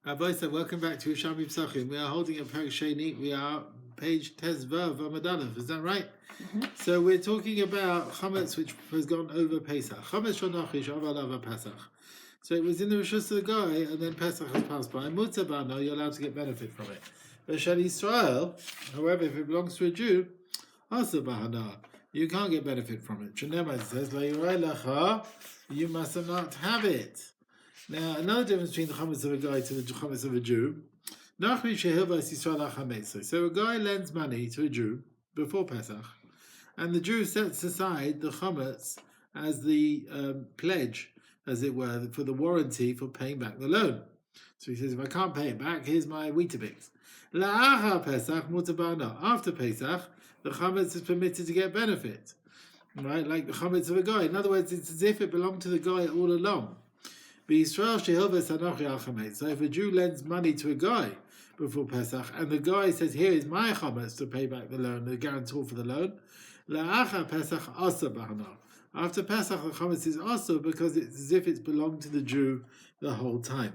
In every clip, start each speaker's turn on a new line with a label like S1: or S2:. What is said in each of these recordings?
S1: Rabbi said, welcome back to Yerushalmi Pesachim. We are holding a Perek Sheni. We are page Tezvav Amud Aleph. Is that right?
S2: Mm-hmm.
S1: So we're talking about chametz which has gone over Pesach. Chametz shonachi shavar lava Pesach. So it was in the Rishus of the guy, and then Pesach has passed by. Mutzah bano, you're allowed to get benefit from it. But Shel Yisrael, however, if it belongs to a Jew, asa bahana, you can't get benefit from it. Shenema says, la yirai lecha, you must not have it. Now, another difference between the chametz of a guy to the chametz of a Jew. So a guy lends money to a Jew before Pesach, and the Jew sets aside the chametz as the pledge, as it were, for the warranty for paying back the loan. So he says, if I can't pay it back, here's my Weetabix. After Pesach, the chametz is permitted to get benefit, right? Like the chametz of a guy. In other words, it's as if it belonged to the guy all along. So if a Jew lends money to a guy before Pesach, and the guy says, here is my chametz to pay back the loan, the guarantor for the loan, after Pesach, the chametz is also because it's as if it's belonged to the Jew the whole time,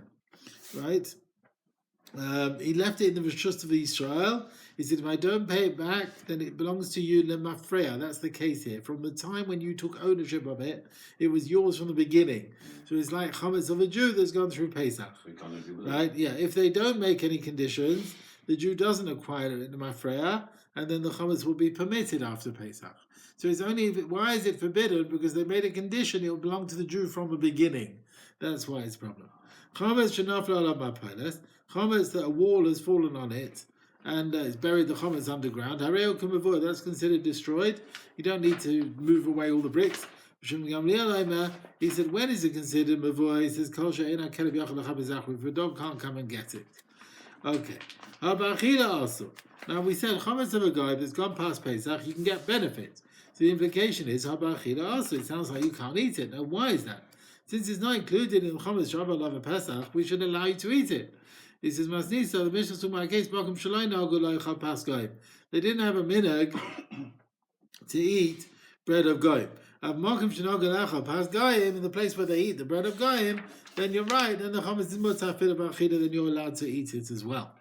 S1: right? He left it in the Rishus of Israel. He said, if I don't pay it back, then it belongs to you lemafreya. That's the case here. From the time when you took ownership of it, it was yours from the beginning. So it's like chametz of a Jew that's gone through Pesach. Right? Yeah. If they don't make any conditions, the Jew doesn't acquire it lemafreya, and then the chametz will be permitted after Pesach. So it's only, why is it forbidden? Because they made a condition, it will belong to the Jew from the beginning. That's why it's a problem. Chametz that a wall has fallen on it, and it's buried the chametz underground. That's considered destroyed. You don't need to move away all the bricks. He said, when is it considered mavur? He says, if a dog can't come and get it. Okay. Now we said chametz of a guy that's gone past Pesach, you can get benefit. So the implication is it sounds like you can't eat it. Now why is that? Since it's not included in the chametz shavar lava Pesach, we should allow you to eat it. He says, Masnisa, the Mishnah to my case, they didn't have a minhag to eat bread of goyim. In the place where they eat the bread of goyim, then you're right, and the chametz is mutafid about chida, then you're allowed to eat it as well.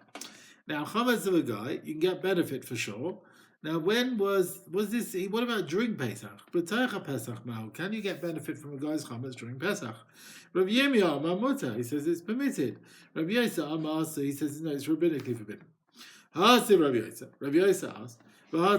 S1: Now, chametz of a guy, you can get benefit for sure. Now, when was this? What about during Pesach? Can you get benefit from a guy's chametz during Pesach? Rav Yirmiyah Mamuta, he says it's permitted. Rav Yosef Amasa, he says no, it's rabbinically forbidden. Hasi Rav Yosef. Rav Yosef asked, now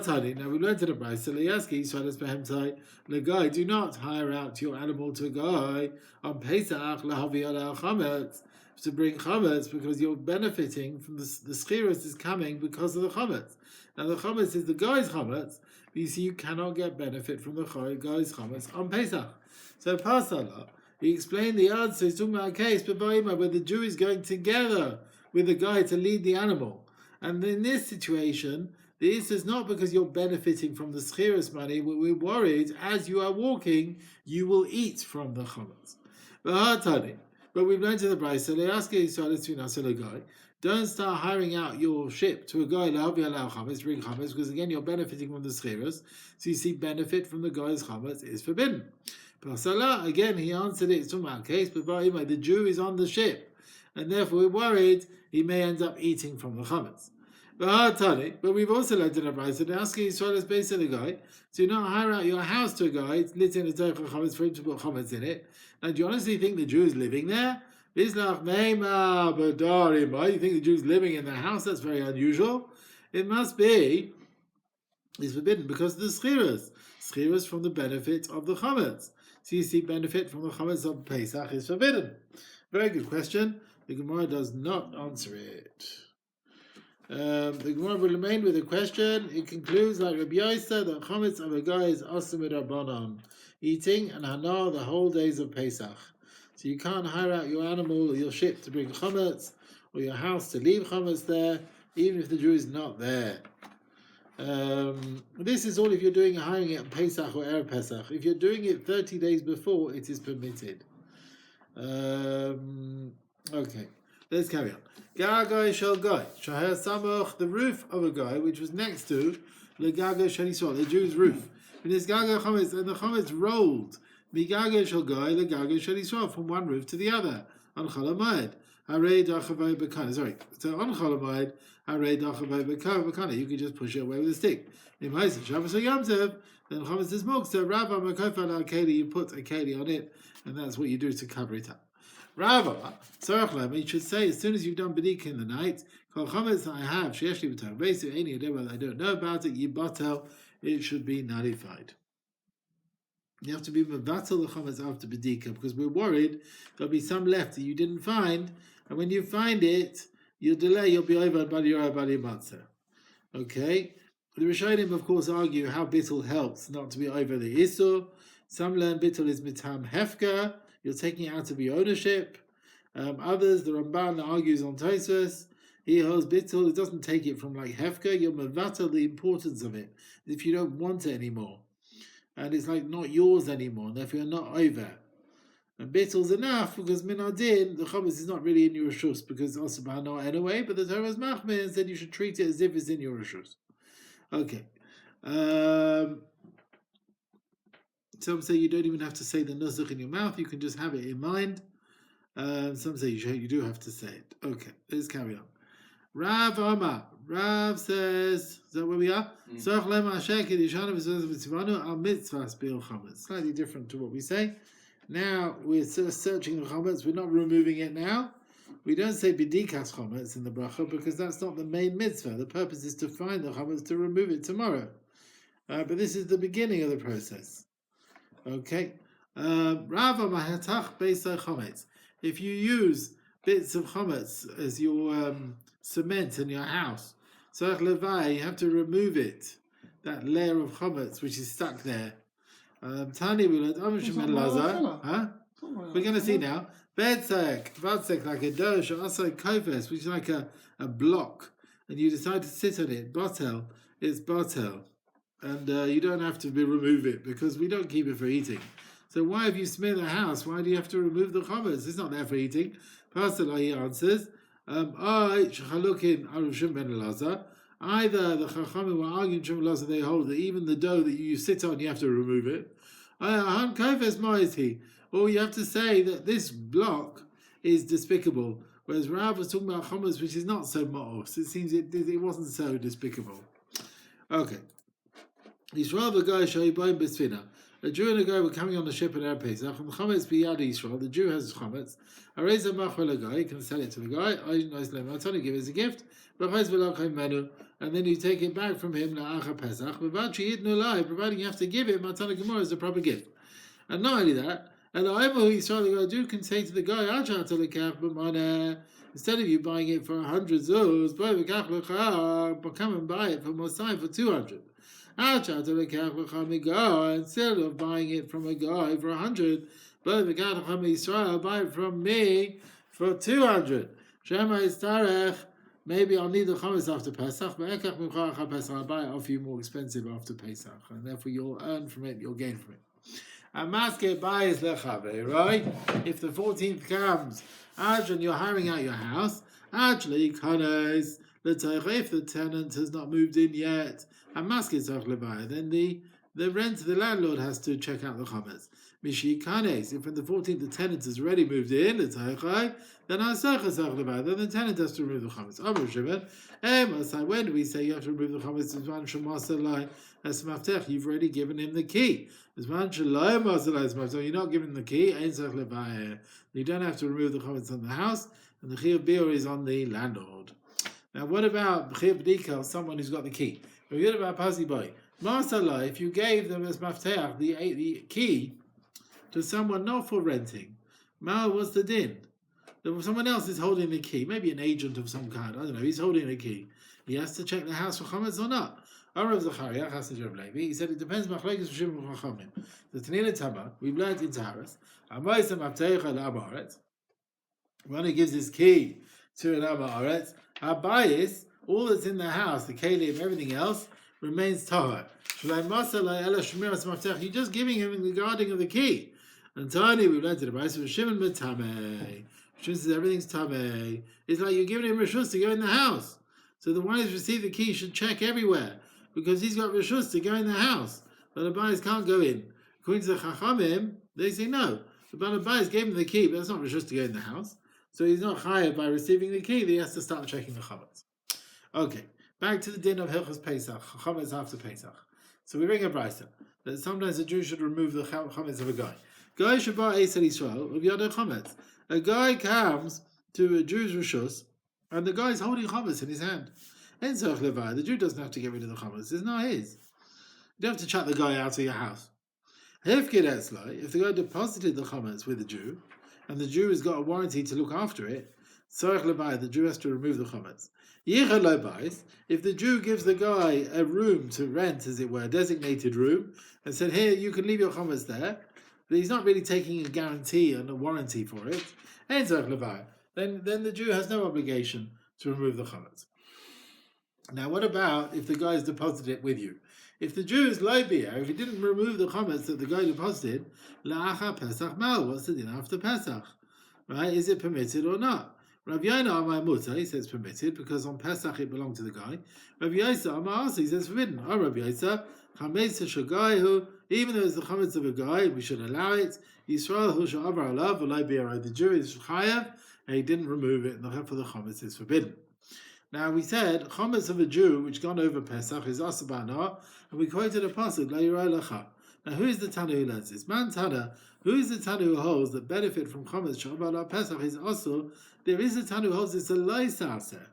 S1: we learned to the price. So Leyaski Yisraelis behemtai legai. Do not hire out your animal to a guy on Pesach lahavi ala chametz to bring chametz, because you're benefiting from the schiras is coming because of the chametz. Now the chametz is the guy's chametz, but you see you cannot get benefit from the guy's chametz on Pesach. So Pasala, he explained the answer. He's talking about a case, but where the Jew is going together with the guy to lead the animal, and in this situation, this is not because you're benefiting from the schiras money. We're worried as you are walking, you will eat from the chametz. But we've learned to the price. So they ask guy, don't start hiring out your ship to a guy bring chametz, because again you're benefiting from the schiras. So you see benefit from the guy's chametz is forbidden. Again, he answered it. It's talking about a case, but the Jew is on the ship, and therefore we're worried he may end up eating from the chametz. But we've also learned in the price that asking Yisrael is based on a guy. So you not hire out your house to a guy, it's lit in a teich chametz for him to put chametz in it. Now, do you honestly think the Jew is living there? You think the Jew is living in the house? That's very unusual. It must be. It's forbidden because of the schiras from the benefit of the chametz. So you see, benefit from the chametz of Pesach is forbidden. Very good question. The Gemara does not answer it. The Gemara will remain with a question. It concludes like Rabbi Yosef that chametz of a guy is asur midrabanan, eating and hana the whole days of Pesach. So you can't hire out your animal or your ship to bring chametz, or your house to leave chametz there, even if the Jew is not there. This is all if you're hiring it on Pesach or Erev Pesach. If you're doing it 30 days before, it is permitted. Okay. Let's carry on. Gagai shel guy. Shahar samoch, the roof of a guy which was next to the gaga shel Yisrael, the Jew's roof. And this gaga chametz, and the chametz rolled. Mi gaga shel guy, the gaga shel Yisrael, from one roof to the other on Chol Hamoed. Harei dachavai bekana. Sorry. So on Chol Hamoed, harei dachavai bekana. You can just push it away with a stick. If Haisa Shabbos or Yom Tov, then Chametz is muktzah. Rava makofan al keli. You put a keli on it, and that's what you do to cover it up. Rava, you should say as soon as you've done bedika in the night, Kol Chametz that I have, she'eshli b'tar b'esu any adeba I don't know about it, yibatel, it should be nullified. You have to be mevatel the chametz after bedika because we're worried there'll be some left that you didn't find, and when you find it, you'll delay. You'll be over bali matzah. Okay. The Rishonim, of course, argue how bittul helps not to be over the isur. Some learn bittul is mitam hefka. You're taking it out of your ownership. Others, the Ramban argues on Tosfos. He holds bittul. It doesn't take it from like hefka. You're mevatel the importance of it if you don't want it anymore. And it's like not yours anymore, and therefore you're not over. And bittel's enough because minadin, the chametz is not really in your reshus because also not anyway. But the Torah is machmir and said you should treat it as if it's in your reshus. Okay. Some say you don't even have to say the nusach in your mouth; you can just have it in mind. Some say you do have to say it. Okay, let's carry on. Rav Amar. Rav says, is that where we are? Slightly different to what we say. Now we're searching the chametz. We're not removing it now. We don't say bidikas chametz in the bracha because that's not the main mitzvah. The purpose is to find the chametz to remove it tomorrow. But this is the beginning of the process. Okay. Rav Amar hatach beisay chametz. If you use bits of chametz as your cement in your house, so you have to remove it, that layer of chametz which is stuck there. Tani, we're going to see now. Vatsek, like a dosh, or also kofes, which is like a block, and you decide to sit on it. Batel, it's batel, and you don't have to remove it because we don't keep it for eating. So why have you smeared the house? Why do you have to remove the chametz? It's not there for eating. Pastor he answers. Either the Chachamim were arguing Shem Elazar, they hold that even the dough that you sit on, you have to remove it. Or you have to say that this block is despicable. Whereas Rav was talking about chametz, which is not so ma'os. It seems it wasn't so despicable. Okay. Yisrael v'goy shoyboim b'sfina. A Jew and a guy were coming on the ship in Erev Pesach, and the chametz biyad Yisrael. The Jew has chametz. Areza machol a guy, can sell it to the guy. I give it as a gift. And then you take it back from him la'achar Pesach. Providing you have to give it, Matana Gemara is a proper gift. And not only that, and the Jew can say to the guy, instead of you buying it for 100 zuz, come and buy it for Mosai for 200. Instead of buying it from a guy for 100, buy it from me for 200. Maybe I'll need the chametz after Pesach, but I'll buy it off you more expensive after Pesach, and therefore you'll earn from it, you'll gain from it. And maske buys lechave, right? If the 14th comes, and you're hiring out your house, actually, if the tenant has not moved in yet, and maske then the landlord has to check out the chametz. Mishi kanes, if on the 14th the tenant has already moved in, then the tenant has to remove the chametz. When do we say you have to remove the chametz? You've already given him the key. You're not giving the key. You don't have to remove the chametz on the house, and the chiyuv biur is on the landlord. Now, what about chiyuv b'dika, someone who's got the key? Forget about pasi boy. If you gave them as mafteach the key to someone not for renting, what's the din? Someone else is holding the key, maybe an agent of some kind. I don't know. He's holding the key. He has to check the house for chametz or not. Harav he said it depends. Machlekes Shimon Chachamim. The Tanina Tama we've learned in Taharas. When he gives his key to an Amaretz, Abayis, all that's in the house, the kelim, everything else, remains tahor. You're just giving him the guarding of the key. And Tani, we've learned to the Brayso of Shimon Tameh. Shimon says everything's Tameh. It's like you're giving him reshus to go in the house. So the one who's received the key should check everywhere because he's got reshus to go in the house. But the Abayis can't go in. According to the Chachamim, they say no. The Abayis gave him the key, but that's not reshus to go in the house. So he's not hired by receiving the key, he has to start checking the chametz. Okay, back to the din of Hilchos Pesach, chametz after Pesach. So we bring a brisa that sometimes a Jew should remove the chametz of a guy. Guy Shabbat Eisel Yisrael of Yada Chametz. A guy comes to a Jew's rishus, and the guy's holding chametz in his hand. The Jew doesn't have to get rid of the chametz; it's not his. You don't have to chuck the guy out of your house. If the guy deposited the chametz with the Jew, and the Jew has got a warranty to look after it, the Jew has to remove the chametz. If the Jew gives the guy a room to rent, as it were, a designated room, and said, "Here, you can leave your chametz there," but he's not really taking a guarantee and a warranty for it, then the Jew has no obligation to remove the chametz. Now, what about if the guy's deposited it with you? If the Jew is loibia, if he didn't remove the chametz that the guy deposited, la'acha Pesach mal, what's the din after Pesach? Right? Is it permitted or not? Rav Yonah Amar Muta, he says permitted because on Pesach it belonged to the guy. Rav Yosef Amar Asa, he says forbidden. Oh, Rav Yosef, chametz shagayu, even though it's the chametz of a guy, we should allow it. Yisrael hu she'avar alav v'lo bi'arei, the Jew is chayav, and he didn't remove it, and therefore the chametz is forbidden. Now we said chametz of a Jew which gone over Pesach is asabana, and we quoted a pasuk la yirei lecha. Now who is the Tana who learns this? Man Tana, who is the Tana who holds that benefit from chametz shabbal Pesach is also? There is a Tana who holds it's a loisaseh.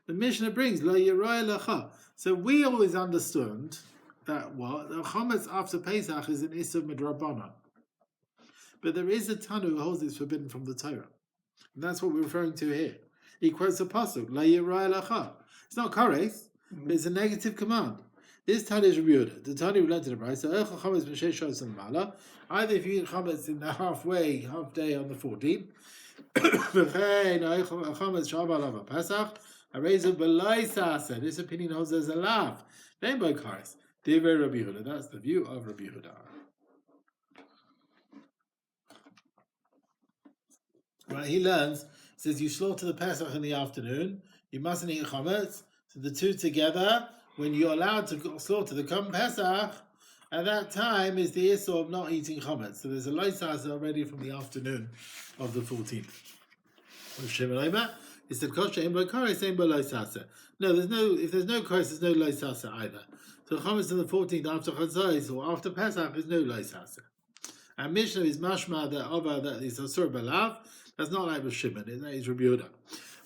S1: The Mishnah brings la yirei lecha. So we always understood that the chametz after Pesach is an issur midrabanan, but there is a Tana who holds it's forbidden from the Torah, and that's what we're referring to here. He quotes a pasuk, La Yirei Lecha. It's not kares, but it's a negative command. This Tanya is Rebuda. The Tanya learned to the price. Either if you eat chametz in the half day on the 14th, this opinion holds as a laugh. Then by kares. That's the view of Rabbi Yehuda. Right, he learns. Says you slaughter the Pesach in the afternoon, you mustn't eat chametz. So the two together, when you're allowed to slaughter the Korban Pesach, at that time is the issur of not eating chametz. So there's a loisasa already from the afternoon of the 14th. With Shimon Omer, he said kosher ein bo kares ein bo loisasa. No, if there's no kares, there's no loisasa either. So chametz on the 14th after Chatzos or after Pesach is no loisasa. And Mishnah is mashma that is asur balav. That's not like Rav Shimon, that is Rabbi Yehuda.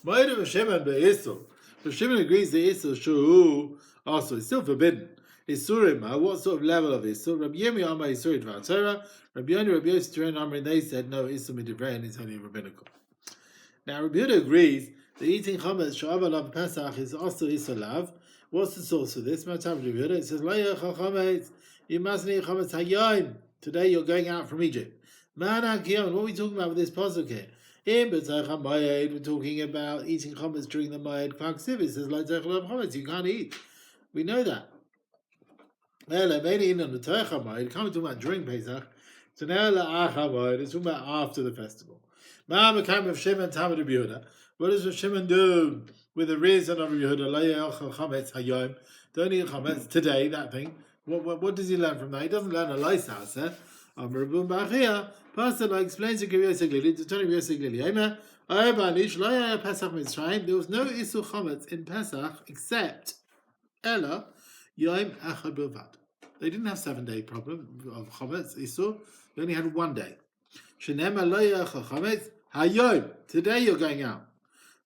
S1: Ma'od Rav Shimon be'issur. Rav Shimon agrees the issur shu also is still forbidden. Issurim, what sort of level of issur? Rabbi Yirmi Amar Issur Dvar Torah. Rabbi Yonah, Rabbi Yosef Amar, and they said no, issur midivrei, and it's only rabbinical. Now Rabbi Yehuda agrees that eating chametz she'aval of Pesach is also issur lav. What's the source for this? Rabbi Yehuda, it says lo yechal chametz. You mustn't eat chametz hayom. Today you're going out from Egypt. Man hakiyom. What are we talking about with this pasuk here? In B'tzach HaMoed, we're talking about eating chametz during the Moed. K'aksiv, it says, like chametz, you can't eat. We know that. Mainly in the B'tzach HaMoed, can't be talking about during Pesach. So now La'ach HaMoed, it's talking about after the festival. Ma'am of Shimon Tamid Rabbi Yehuda. What does Rav Shimon do with the reason of Rabbi Yehuda? Lo yechal chametz hayom. Don't eat chametz today, that thing. What does he learn from that? He doesn't learn a loisasa. Rabbi Bachia, Pastor explains to Yosef Glili, to Tony Yosef Glili. There was no issur chametz in Pesach except Ella Yom Echad Bilvad. They didn't have 7-day problem of chametz issur. They only had 1 day. Shenema lo yechal chametz hayom. Today you're going out.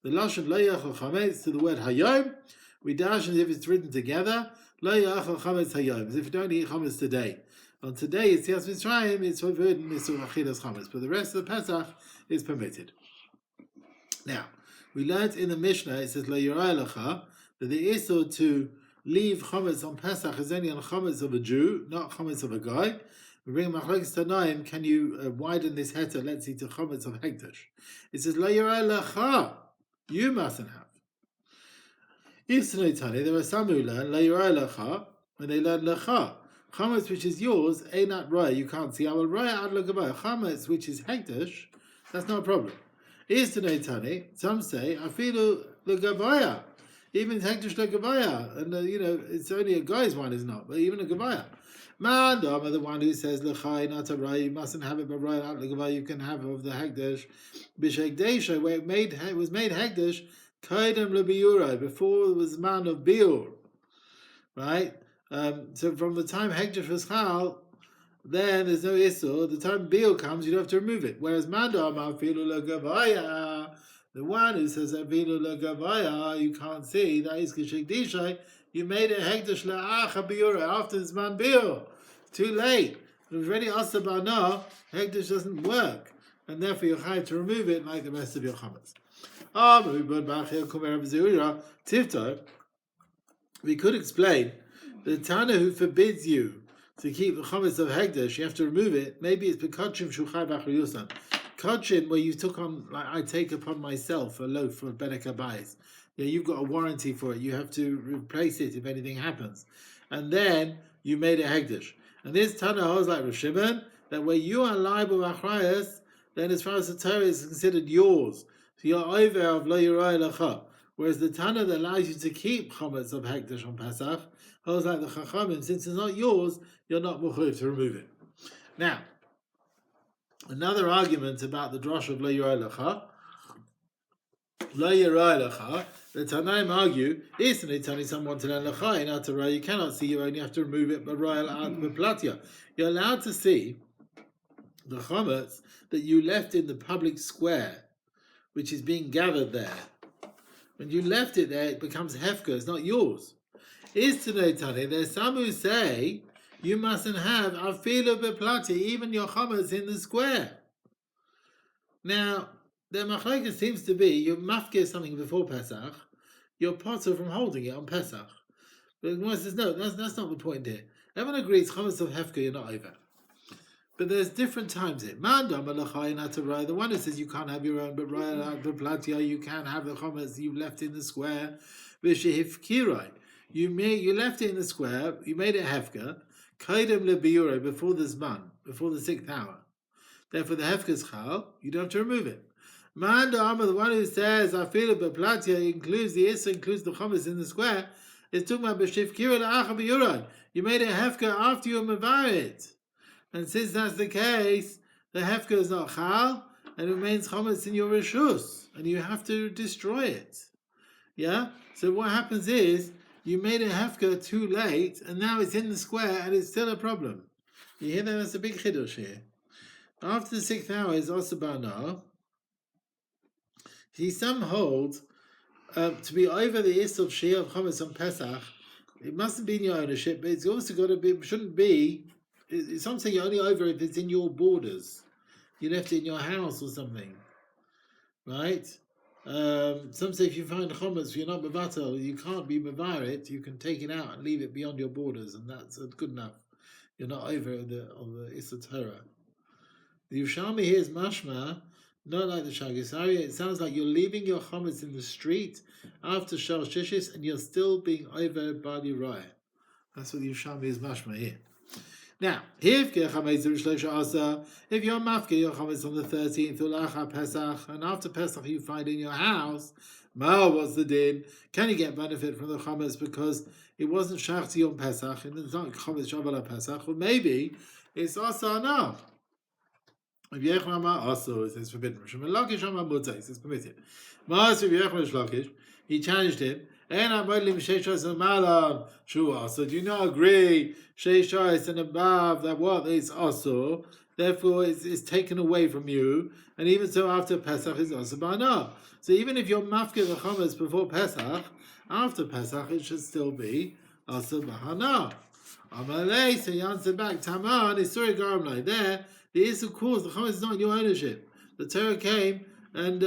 S1: The lashon lo yechal chametz to the word hayom, we dash as if it's written together. Lo yechal chametz hayom, as if you don't eat chametz today. On today, it's Yas Mitzrayim, it's forbidden Issur Achilas Chametz, but the rest of the Pesach is permitted. Now, we learned in the Mishnah, it says, La Yirei Lecha, that the Issur to leave Chametz on Pesach is only on Chametz of a Jew, not Chametz of a guy. We bring Machlokes Tanaim, can you widen this heter, let's see, to Chametz of Hekdesh. It says, La Yirei Lecha, you mustn't have. If Tani, there are some who learn, La Yirei Lecha, when they learn Lecha. Chametz which is yours, einat raya, you can't see. I will raya ad l'gavaya. Chametz which is hekdesh, that's not a problem. Is to tani. Some say afilu l'gavaya, even hekdesh l'gavaya, and it's only a guy's one is not, but even a gavaya. Man, the one who says l'chai not a rai, you mustn't have it, but right out l'gavai you can have of the hekdesh, b'shekdesha where it was made hekdesh, kaidem lebiura before it was man of biur, right? So from the time hekdesh was chal, then there's no issur. The time biur comes, you don't have to remove it. Whereas manda afilu l'gavaya, the one who says afilu l'gavaya, you can't see that is k'shekdesha. You made it hekdesh la'acha biura after this man biur. Too late. It was already asked about now. Hekdesh doesn't work, and therefore you're trying to remove it like the rest of your chametz. We could explain the Tana who forbids you to keep the chametz of hekdesh, you have to remove it. Maybe it's bekachim shuchai b'achriyusan. Kachin, where you took on, like I take upon myself a loaf for bedek habayis. Yeah, you've got a warranty for it. You have to replace it if anything happens, and then you made it hekdesh. And this Tana holds like Rav Shimon that where you are liable achrayas, then as far as the Torah is considered yours. So you're over of lo yirai lecha. Whereas the Tana that allows you to keep chametz of hekdesh on Pesach holds like the Chachamim, since it's not yours, you're not mechuyev to remove it. Now, another argument about the drosh of lo yirai lecha. Lo yirai lecha. The Tanaim argue, isn't it telling someone to learn l'chai in Atara? You cannot see, you only have to remove it, but you're allowed to see the chametz that you left in the public square, which is being gathered there. When you left it there, it becomes hefker, it's not yours. Is today Tani, there's some who say you mustn't have afilu beplatia, even your chametz in the square. Now, the machlokes seems to be you mafkir something before Pesach, you're potter from holding it on Pesach. But the Gemara says no, that's not the point here. Everyone agrees chametz of hefker you're not over. But there's different times here. The one who says you can't have your own, but platia you can have the chametz you left in the square. You left it in the square. You made it hefker. Kaidem lebiure before the zman, before the 6th hour. Therefore, the hefker's chal. You don't have to remove it. The one who says I feel it, but platia includes the issa, includes the chametz in the square. Is talking about b'shif kira la'acha b'yurad. You made it hefker after you mavar it. And since that's the case, the hefker is not chal, and it remains chametz in your reshus, and you have to destroy it. Yeah? So what happens is, you made a hefker too late, and now it's in the square, and it's still a problem. You hear that? That's a big chiddush here. After the 6th hour is osabana. Some hold to be over the is of shia of chametz on Pesach. It mustn't be in your ownership, but it's also got to be, shouldn't be. Some say you're only over if it's in your borders. You left it in your house or something, right? Some say if you find chametz, you're not mevatel, you can't be mevar it. You can take it out and leave it beyond your borders, and that's good enough. You're not over the Issa Torah. The Yerushalmi here is mashma, not like the Shagisari. It sounds like you're leaving your chametz in the street after Shal Shishis, and you're still being over by the Uriah. That's what the Yerushalmi is mashma here. Now, if you're mafke your chametz on the 13th, Pesach, and after Pesach you find in your house, what's the din? Can you get benefit from the chametz because it wasn't shachti on Pesach, and it's not chametz shabbala Pesach, or maybe it's asa now. If Yechon also it says forbidden. Lakish Amar Mutza, it says permitted. Mas if Yechon Lakish, he challenged him. And I'm modeling Sheishas and Malam Shua. So do you not agree, Sheishas and above, that what is also, therefore is taken away from you, and even so after Pesach is also bana. So even if you're mafkir the chametz before Pesach, after Pesach it should still be also bahana. Amalei, so he answered back, Taman is Suri Garamlai. There, the issue caused the chametz is not your ownership. The Torah came and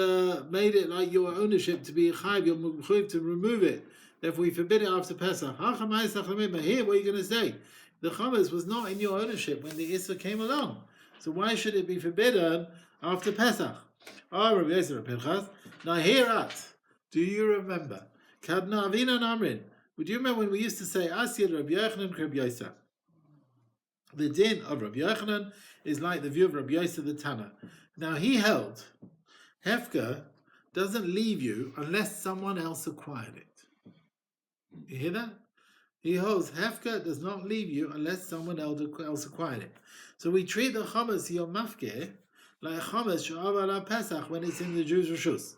S1: made it like your ownership to be chayv, you're mechuyev to remove it. Therefore, we forbid it after Pesach. Here, what are you going to say? The chametz was not in your ownership when the Issa came along. So why should it be forbidden after Pesach? Rabbi Yosef Pinchas. Now hereat, do you remember? Kadna Avina Namrin. Would you remember when we used to say Asir Rabbi Yochanan Rabbi Yosef? The din of Rabbi Yochanan is like the view of Rabbi Yosef the Tana. Now he held hefker doesn't leave you unless someone else acquired it. You hear that? He holds hefker does not leave you unless someone else acquired it. So we treat the chametz yom mafkeh like a chametz she'avar ala Pesach when it's in the Jews' reshus.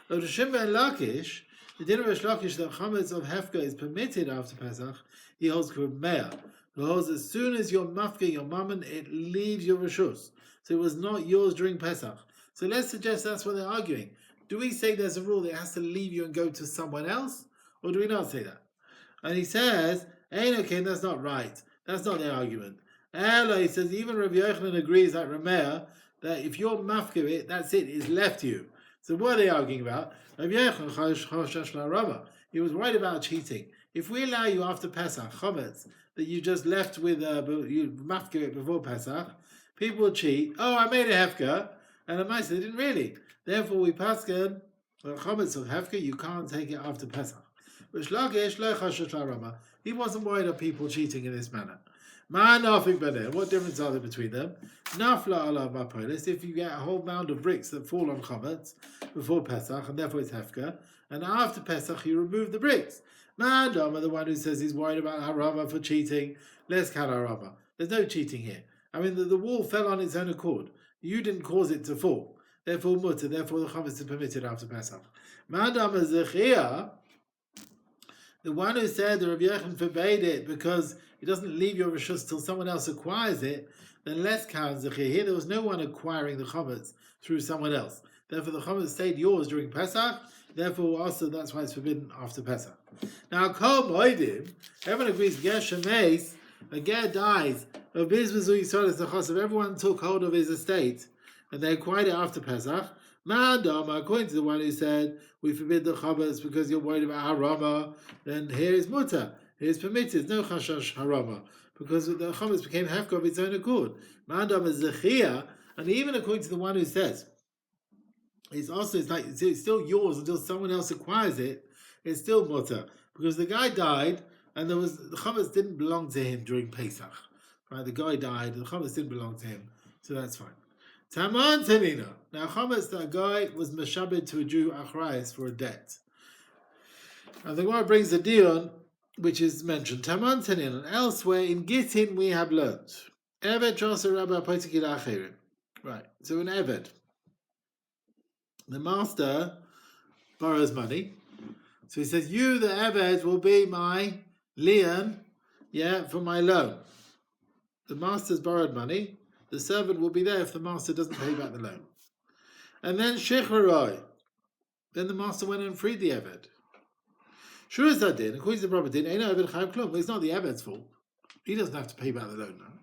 S1: Of the Shimon ben Lakish, the din of Reish Lakish that chametz of hefker is permitted after Pesach. He holds Meir, who holds as soon as you're mafkeh your mammon, it leaves your reshus. So it was not yours during Pesach. So let's suggest that's what they're arguing. Do we say there's a rule that it has to leave you and go to someone else, or do we not say that? And he says, okay, that's not right. That's not their argument. He says, even Rabbi Yochanan agrees like Rameir, that if you're mafkeh it, that's it, it's left you. So what are they arguing about? Rabbi Yochanan, he was worried about cheating. If we allow you after Pesach, chametz, that you just left with, you mafkeh it before Pesach, people will cheat. Oh, I made a hefker, and the Maisa didn't really. Therefore, we pasken, the chametz of hefker, you can't take it after Pesach. He wasn't worried of people cheating in this manner. What difference are there between them? If you get a whole mound of bricks that fall on chametz before Pesach, and therefore it's hefker, and after Pesach you remove the bricks. The one who says he's worried about harava for cheating, less kal harava. There's no cheating here. I mean, the wall fell on its own accord. You didn't cause it to fall. Therefore, mutter. Therefore, the chametz is permitted after Pesach. The one who said the Rabbi Yochanan forbade it because it doesn't leave your reshus till someone else acquires it, then less kal zechia. Here there was no one acquiring the chametz through someone else. Therefore the chametz stayed yours during Pesach. Therefore also that's why it's forbidden after Pesach. Now kol moedim, everyone agrees ger shemeis, a ger dies, of bizbazu yisrael the chos of everyone took hold of his estate and they acquired it after Pesach. According to the one who said we forbid the chametz because you're worried about harama, then here is mutter, here is permitted, no chashash harama, because the chametz became hefker of its own accord. And even according to the one who says it's still yours until someone else acquires it, it's still mutter, because the guy died and the chametz didn't belong to him during Pesach. Right, the guy died, the chametz didn't belong to him, so that's fine. Taman Tanina. Now, chametz, that guy was meshabed to a Jew achrayis for a debt. And the Gemara brings the dion, which is mentioned. Taman Tanina. And elsewhere in Gittin we have learned. Eved Trasa Rabbi Potikil Achirim. Right. So in Eved, the master borrows money. So he says, you, the Eved, will be my lian, for my loan. The master's borrowed money. The servant will be there if the master doesn't pay back the loan. And then Shecharoi. Then the master went and freed the Eved. Sure as that did, according to the proper din, it's not the Eved's fault. He doesn't have to pay back the loan now.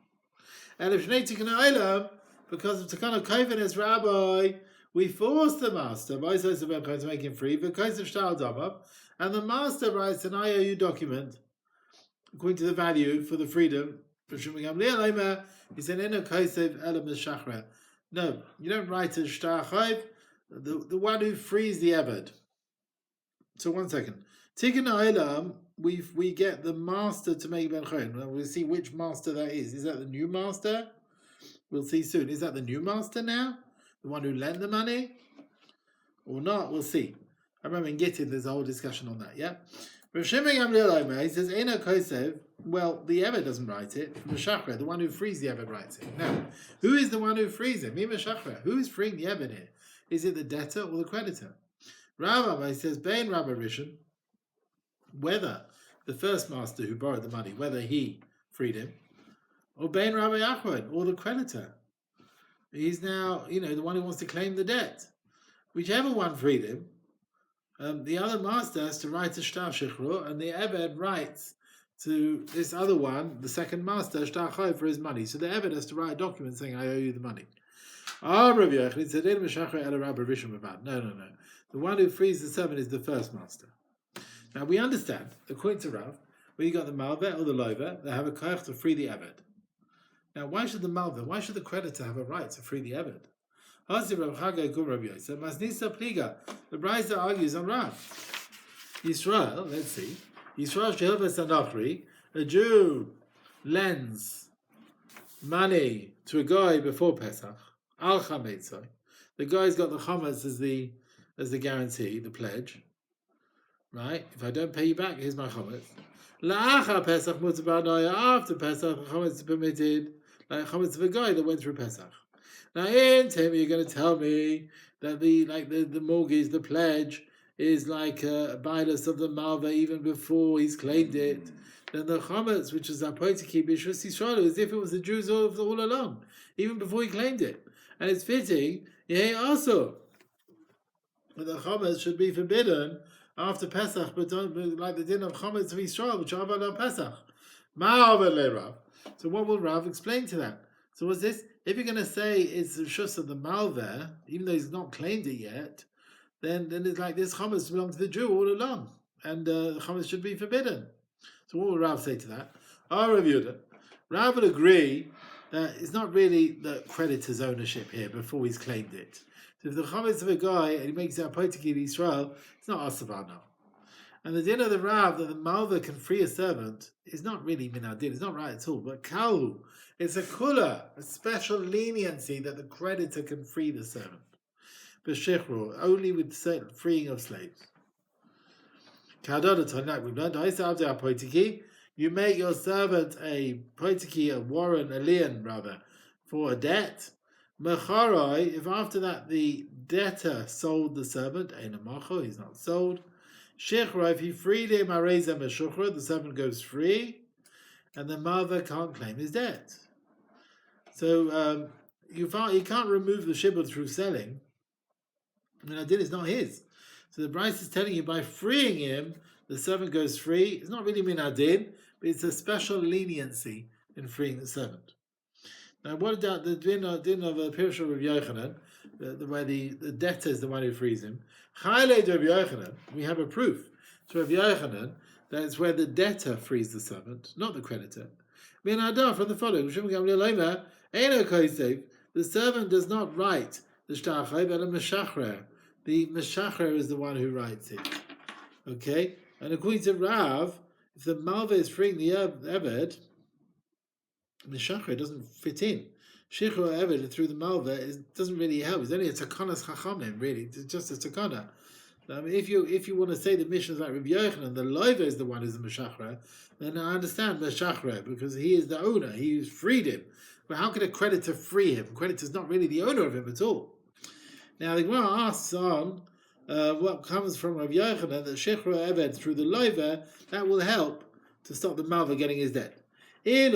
S1: And if Shnei Tikkun Olam, because of Takana Koven as rabbi, we force the master, to make him free, and the master writes an IOU document, according to the value for the freedom. He said, no, you don't write a shtar chayv, the one who frees the Eved. So 1 second. Tikkun Olam, we get the master to make ben choin. We'll see which master that is. Is that the new master? We'll see soon. Is that the new master now? The one who lent the money? Or not? We'll see. I remember in Gittin there's a whole discussion on that, yeah? He says, Eina Kosev, well, the Eved doesn't write it. The one who frees the Eved writes it. Now, who is the one who frees him? Who is freeing the Eved here? Is it the debtor or the creditor? Rabbi says, Bein Rabbi Rishon, whether the first master who borrowed the money, whether he freed him, or Bein Rabbi Achron, or the creditor. He's now, the one who wants to claim the debt. Whichever one freed him, the other master has to write a shtar shechro, and the Eved writes to this other one, the second master, shtar chayv for his money. So the Eved has to write a document saying, I owe you the money. No. The one who frees the servant is the first master. Now we understand, according to Rav, when you got the malveh or the lover, they have a koach to free the Eved. Now why should the creditor have a right to free the Eved? The Brisa argues on Rav. Yisrael, let's see. Yisrael Shehovah Sanachri, a Jew lends money to a guy before Pesach. Al Chametzai. The guy's got the chametz as the guarantee, the pledge. right? If I don't pay you back, here's my chametz. La'achar Pesach mutar ba'anaya. After Pesach, chametz is permitted, like chametz of a guy that went through Pesach. Now, in Tammy, you're going to tell me that the mortgage, the pledge, is like a bilus of the malva even before he's claimed it. Then the chametz, which is apoitiki b'shus Yisrael, as if it was the Jews all along, even before he claimed it. And it's fitting, also, that the chametz should be forbidden after Pesach, but like the din of chametz of Yisrael, which are on Pesach. Ma'avad le Rav. So what will Rav explain to that? So what's this? If you're going to say it's the shus of the malveh, even though he's not claimed it yet, then it's like this chametz belongs to the Jew all along, and the chametz should be forbidden. So what will Rav say to that? Rav would agree that it's not really the creditor's ownership here before he's claimed it. So if the chametz of a guy and he makes it a poitiki in Israel, it's not asavana. And the din of the Rav that the malveh can free a servant is not really min adin, it's not right at all. But kalhu, it's a kula, a special leniency that the creditor can free the servant. But shechro, only with freeing of slaves. You make your servant a poitiki, a warren, a lien rather, for a debt. Mecharai, if after that the debtor sold the servant, he's not sold. Shechra, if he freed him, the servant goes free, and the mother can't claim his debt. So you can't remove the shibud through selling. I mean, adin is not his. So the Bryce is telling you by freeing him, the servant goes free. It's not really min adin, but it's a special leniency in freeing the servant. Now, what about the din of the Pirush of Rav Yochanan, where the debtor is the one who frees him? Chayle Rav Yochanan, we have a proof to Rav Yochanan that it's where the debtor frees the servant, not the creditor. Min Adar from the following: the servant does not write the shtachai, but a meshachrer. The meshachrer is the one who writes it. Okay, and according to Rav, if the malva is freeing the eved, meshachrer doesn't fit in. Shichur eved through the malva doesn't really help. It's only a takanas chachamim, really. It's just a takana. I mean, if you want to say the mission is like Rabbi Yochanan, the loiva is the one who's the meshachrer, then I understand meshachrer because he is the owner. He's freed him. But how can a creditor free him? Creditor's not really the owner of him at all. Now the Gemara asks on what comes from Rabbi Yochanan that Shechra Eved through the loiva, that will help to stop the malva getting his debt. If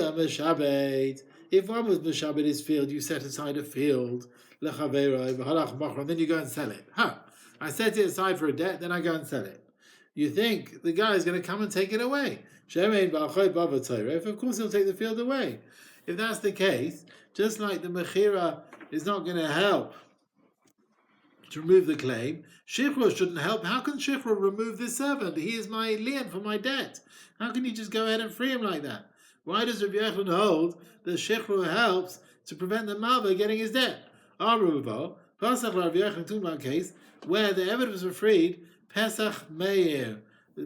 S1: one was meshabed his field, you set aside a field, and then you go and sell it. I set it aside for a debt, then I go and sell it. You think the guy is going to come and take it away. Of course he'll take the field away. If that's the case, just like the mechira is not going to help to remove the claim, Shichra shouldn't help. How can Shichra remove this servant? He is my lien for my debt. How can you just go ahead and free him like that? Why does Rabbi Yochanan hold that Shichra helps to prevent the malva getting his debt? Pasach Rabbi Yochanan talking about a case where the evidence was freed, Pesach Meir.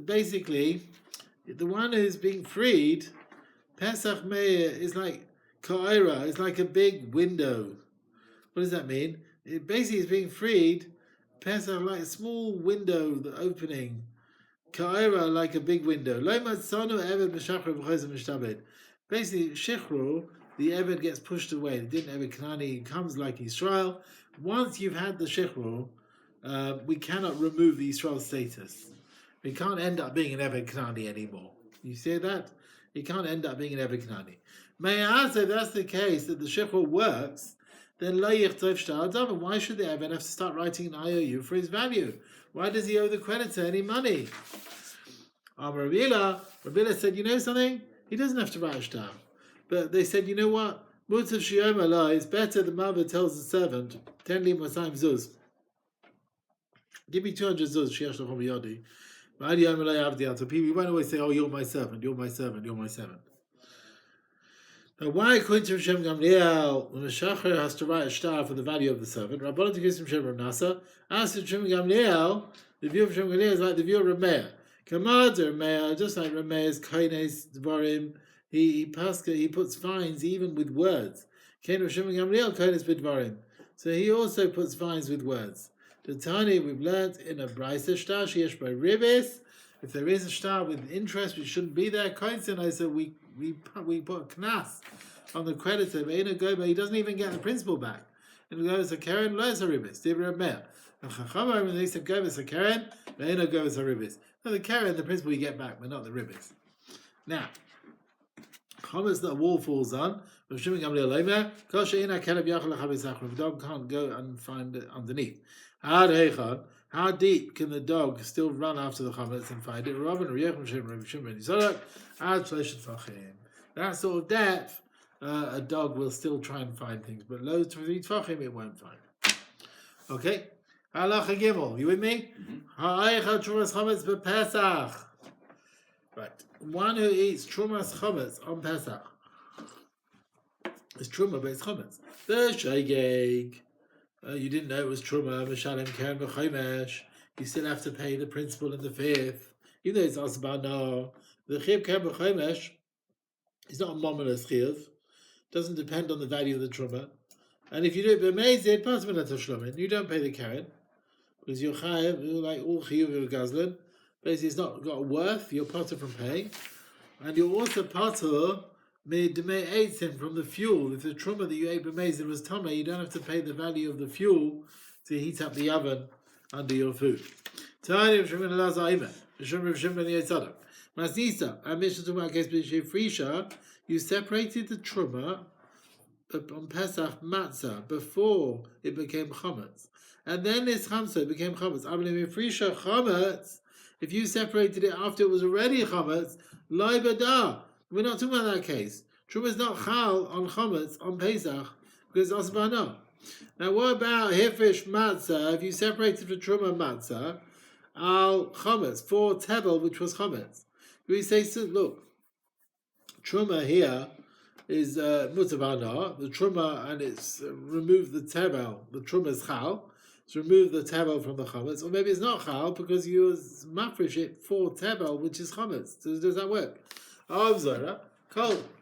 S1: Basically, the one who's being freed, Pesach Meir is like Ka'ira, it's like a big window. What does that mean? It basically is being freed, Pesach like a small window, the opening. Ka'ira like a big window. Basically, Shechru, the Eved gets pushed away. The Din Eved Kanani comes like Israel. Once you've had the Shechru, we cannot remove the Israel status. We can't end up being an Eved Kanani anymore. You see that? It can't end up being an Eved Kanani. May I ask if that's the case, that the Shechru works, then why should the Eved have to start writing an IOU for his value? Why does he owe the creditor any money? Rabila said, you know something? He doesn't have to write a shtar. But they said, you know what? Mutav Shiyom Allah, it's better the mother tells the servant, 10 li masayim zuz. Give me 200 zuz, shiash l'chom yadi. So people won't always say, oh, you're my servant, you're my servant, you're my servant. Now, why, according to Hashem Gamliel, when a shacher has to write a shtar for the value of the servant, Rabbanan Tekis Hashem Rav Nasa, asked Hashem Gamliel, the view of Hashem Gamliel is like the view of Rameir. Kamad Rameir, just like Rameir's Kaines Dvarim, he puts fines even with words. Kain Hashem Gamliel Kaines Bidvarim. So he also puts fines with words. The Tani we've learnt in a Brisa Shtar Sheyesh by Ribis. If there is a shtar with interest, which shouldn't be there, I said we put a knas on the creditor. But he doesn't even get the principal back. And it goes a Karen, lo a Ribis. Dibra Meir. And Chachamar when they said go a Karen, Ve'ena go a Ribis. No, the Karen, the principal you get back, but not the Ribis. Now, chametz that a wall falls on. The dog can't go and find it underneath. How deep can the dog still run after the chametz and find it? That sort of depth, a dog will still try and find things, but low 3 tefachim it won't find. Okay, halacha gimel. You with me? Right, one who eats trumas chametz on Pesach. It's truma, but it's chametz. The shegeg. You didn't know it was truma. Mishalem keren b'chomesh. You still have to pay the principal and the fifth. Even though it's asbano, the chiyuv keren b'chomesh is not a momentous chiyuv. Doesn't depend on the value of the truma. And if you do it b'meizid, pas minat hashlomin, you don't pay the keren because you're chayiv, like all chiyuv of gazlan. Basically, it's not got a worth. You're potter from paying, and you're also potter from the fuel. If the truma that you ate b'meizid was tama, you don't have to pay the value of the fuel to heat up the oven under your food. You separated the truma on Pesach matzah before it became chametz, and then it's chamsa, it became chametz. If you separated it after it was already chametz, lo bada. We're not talking about that case. Truma is not chal on chametz on Pesach because it's asbana. Now, what about hifish matzah? If you separated the truma matzah al chametz for tebel, which was chametz, we say, so, look, truma here is mutabana. The truma and it's remove the tebel. The truma is chal. So remove the tebel from the chametz, or maybe it's not chal because you mafresh it for tebel, which is chametz. So does that work? Kol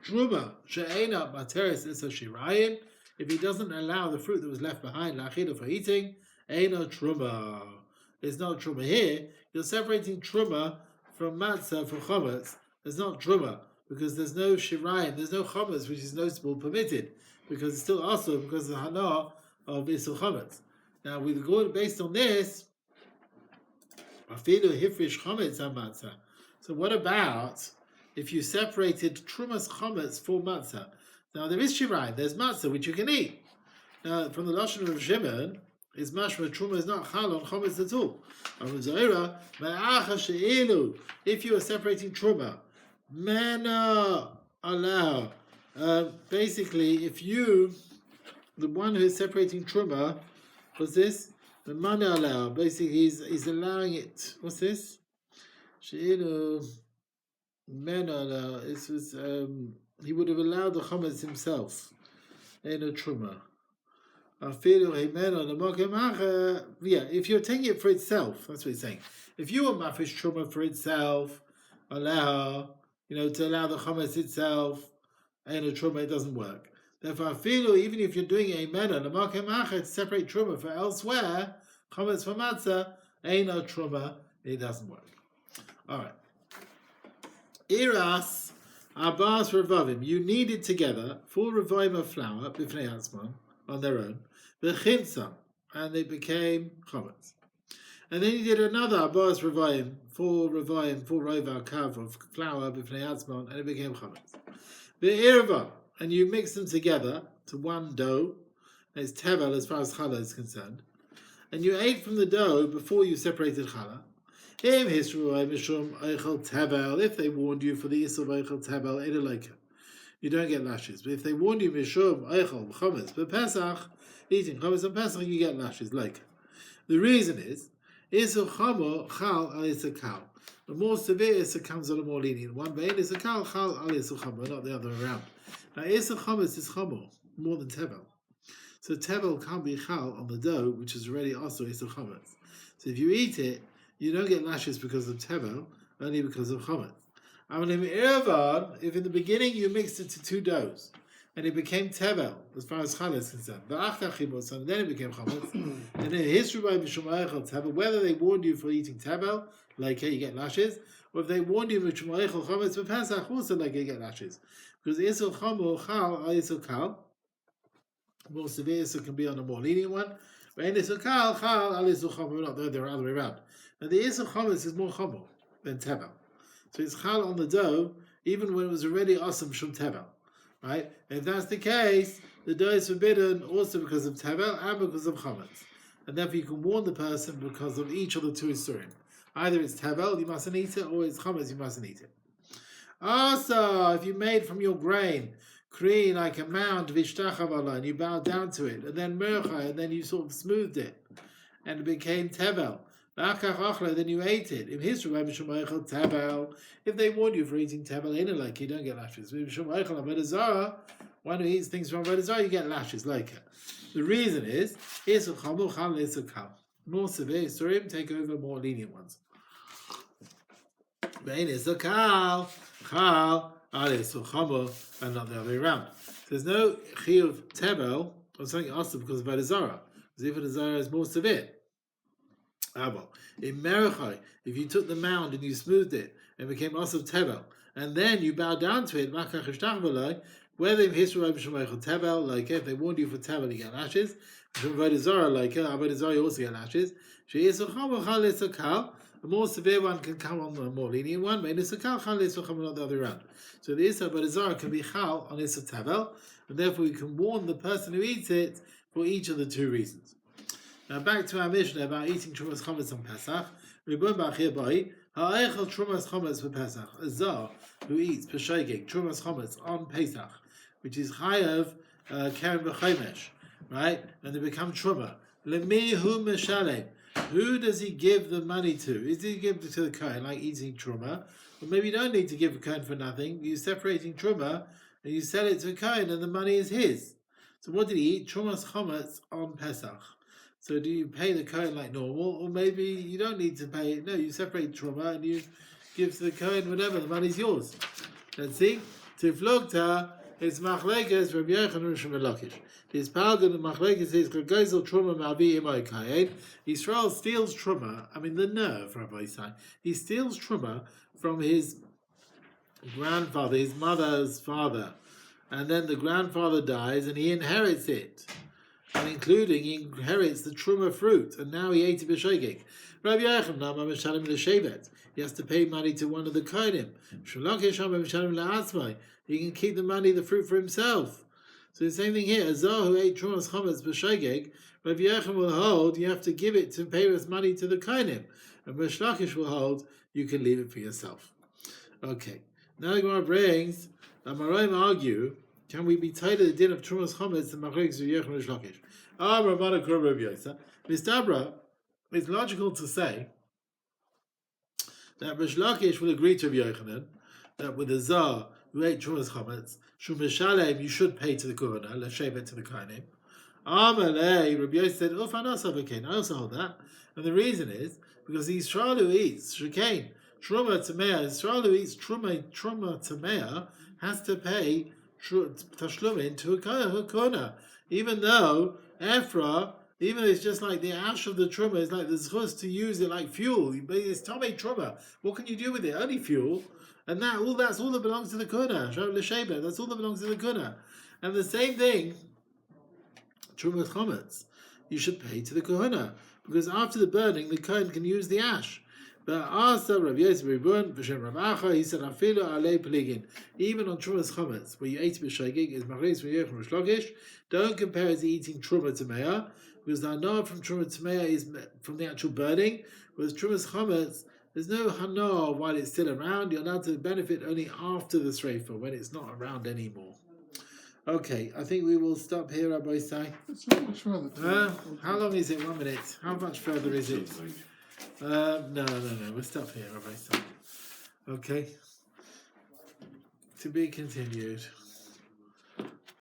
S1: truma she'ena materis is a shirayin. If he doesn't allow the fruit that was left behind la'achida for eating, ena truma. It's not truma here. You're separating truma from matzah for chametz. It's not truma because there's no shirayin, there's no chametz which is noticeable permitted because it's still also because of the hana of isul chametz. Now we go based on this. Afilu hifrish chametz and matzah. So what about if you separated trumas chametz for matzah? Now there is shirai, there's matzah which you can eat. Now from the lashon of Shimon, is mashma truma is not chal on chametz at all. If you are separating truma, mena allow. Basically, if you, the one who is separating truma, what's this? The mana allow. Basically, he's allowing it. What's this? Sheinu mena allow. This was he would have allowed the chametz himself in a truma. Yeah, if you're taking it for itself, that's what he's saying. If you want mafish truma for itself, allow, to allow the chametz itself, and a truma, it doesn't work. Therefore, even if you're doing a mena, to separate truma for elsewhere, chametz for matzah, ain't no truma, it doesn't work. All right. Iras, abas revavim, you kneaded together 4 revavim of flour, b'fnei atzman, on their own, v'chimsa, and they became chametz. And then you did another abas revavim, 4 rova kav of flour, b'fnei atzman, and it became chametz. V'irva, and you mix them together to one dough. It's tevel as far as challah is concerned. And you ate from the dough before you separated challah. If they warned you for the isur v'eichel tevel, you don't get lashes. But if they warned you mishum eichel chametz b'Pesach, eating chametz on Pesach, you get lashes. Like the reason is isur chamo chal al isur kal. The more severe isur comes on a more lenient one. But isur kal chal al isur chamo, not the other way around. Now isur chametz is chamo more than tevel. So tevel can't be chal on the dough, which is already also isur chametz. So if you eat it, you don't get lashes because of tevel, only because of chametz. If in the beginning you mixed it to 2 doughs, and it became tevel as far as chal is concerned. And then it became chametz. And then history by Mishum tevel, whether they warned you for eating tevel, like hey, you get lashes, or if they warned you Mishum chametz for Pesach, also like you get lashes. Because Isel Chamo Chal Isel Kal, more severe, so it can be on a more lenient one. But in Isel Kal Chal Isel Chamo, not the other way around. And the Isel Chametz is more Chamo than tevel. So it's Chal on the dough, even when it was already awesome Shum tevel. Right? And if that's the case, the dough is forbidden also because of tevel and because of chametz. And therefore you can warn the person because of each of the two isurim. Either it's tevel, you mustn't eat it, or it's chametz, you mustn't eat it. Also, if you made from your grain, kri like a mound, vishtachavala, and you bowed down to it, and then mercha, and then you sort of smoothed it, and it became tevel. Then you ate it. If they warned you for eating tevel, like you don't get lashes. One who eats things from avodah zarah, you get lashes like it. The reason is more severe isurim take over more lenient ones. And not the other way around. There's no chiyuv tevel or something else because of avodah zarah. Because if avodah zarah is more severe. In Merachai, if you took the mound and you smoothed it and became asav tevel, and then you bow down to it, whether in history tevel, like if they warned you for tevel, you get lashes. Avodah zarah, like avodah zarah, you also get lashes. A more severe one can come on the more lenient one, but it's a kal chal not the other way around. So the issa avodah zarah can be chal on issa tevel, and therefore you can warn the person who eats it for each of the two reasons. Now back to our Mishnah about eating trumas chametz on Pesach. Ribun b'achir bai ha'echel trumas chametz for Pesach. A zar who eats peshegeg trumas chametz on Pesach, which is chayav keren v'chomesh, right? And they become truma. Lemi hu meshalem. Who does he give the money to? Is he give it to the Kohen, like eating truma? Or maybe you don't need to give a Kohen for nothing. You're separating truma and you sell it to a Kohen, and the money is his. So what did he eat? Trumas chametz on Pesach. So do you pay the Kohen like normal, or maybe you don't need to pay it? No, you separate truma and you give to the Kohen whatever, the money's yours. Let's see. Tiflukta is machlekes Rabbi Yochanan and Shmuel Lakish. His palgan and machlekes is gegezel truma ma'avi imay kayin. Yisrael steals truma. I mean the nerve, Rabbi Isai. He steals truma from his grandfather, his mother's father, and then the grandfather dies and he inherits it. And including he inherits the truma fruit, and now he ate it b'shogeg. Rabbi Yochanan Nama Mishalim l'shevet. He has to pay money to one of the kohanim. Shulakish Nama Mishalim la'atzmai. He can keep the money, the fruit for himself. So the same thing here. A zar who ate trumas chametz b'shogeg, Rabbi Yochanan will hold you have to give it to pay with money to the kohanim, and Rish Lakish will hold you can leave it for yourself. Okay. Now the Gemara brings that Maroim argue. Can we be tied to the din of trumas chametz and machlekes Rabbi Yochanan and Rish Lakish? Rabbanan Kor Rabbi Yosef. Mistabra, it's logical to say that Rish Lakish will agree to Rabbi Yochanan that with a zar who ate trumas chametz, shum meshalem, you should pay to the kohana, l'shevet to the kohanim. Amalei, Rabbi Yosef said, "Oh, I also hold that," and the reason is because the Yisrael who eats shekain truma tamea, Yisrael who eats truma tamea has to pay tashlumin to a kohana, even though Ephra, even though it's just like the ash of the truma, is like the zchus to use it like fuel. It's tamei truma. What can you do with it? Only fuel. And that's all that belongs to the kuna. That's all that belongs to the kuna. And the same thing, trumas chametz, you should pay to the kohana, because after the burning, the kohen can use the ash. But also Rav Yosef Ribun v'shem Rav Acha, he said afilu alei peligin. Even on trumas chametz, where you ate b'shogeg, is machlekes Rabbi Yochanan and Rish Lakish. Don't compare it to eating truma tamea, because the hana from truma tamea is from the actual burning, whereas trumas chametz, there's no hana while it's still around. You're allowed to benefit only after the sreifa, when it's not around anymore. Okay, I think we will stop here, Rabbi Sai. How long is it? 1 minute. How much further is it? No. We'll stop here, Rabbi Sai. Okay. To be continued.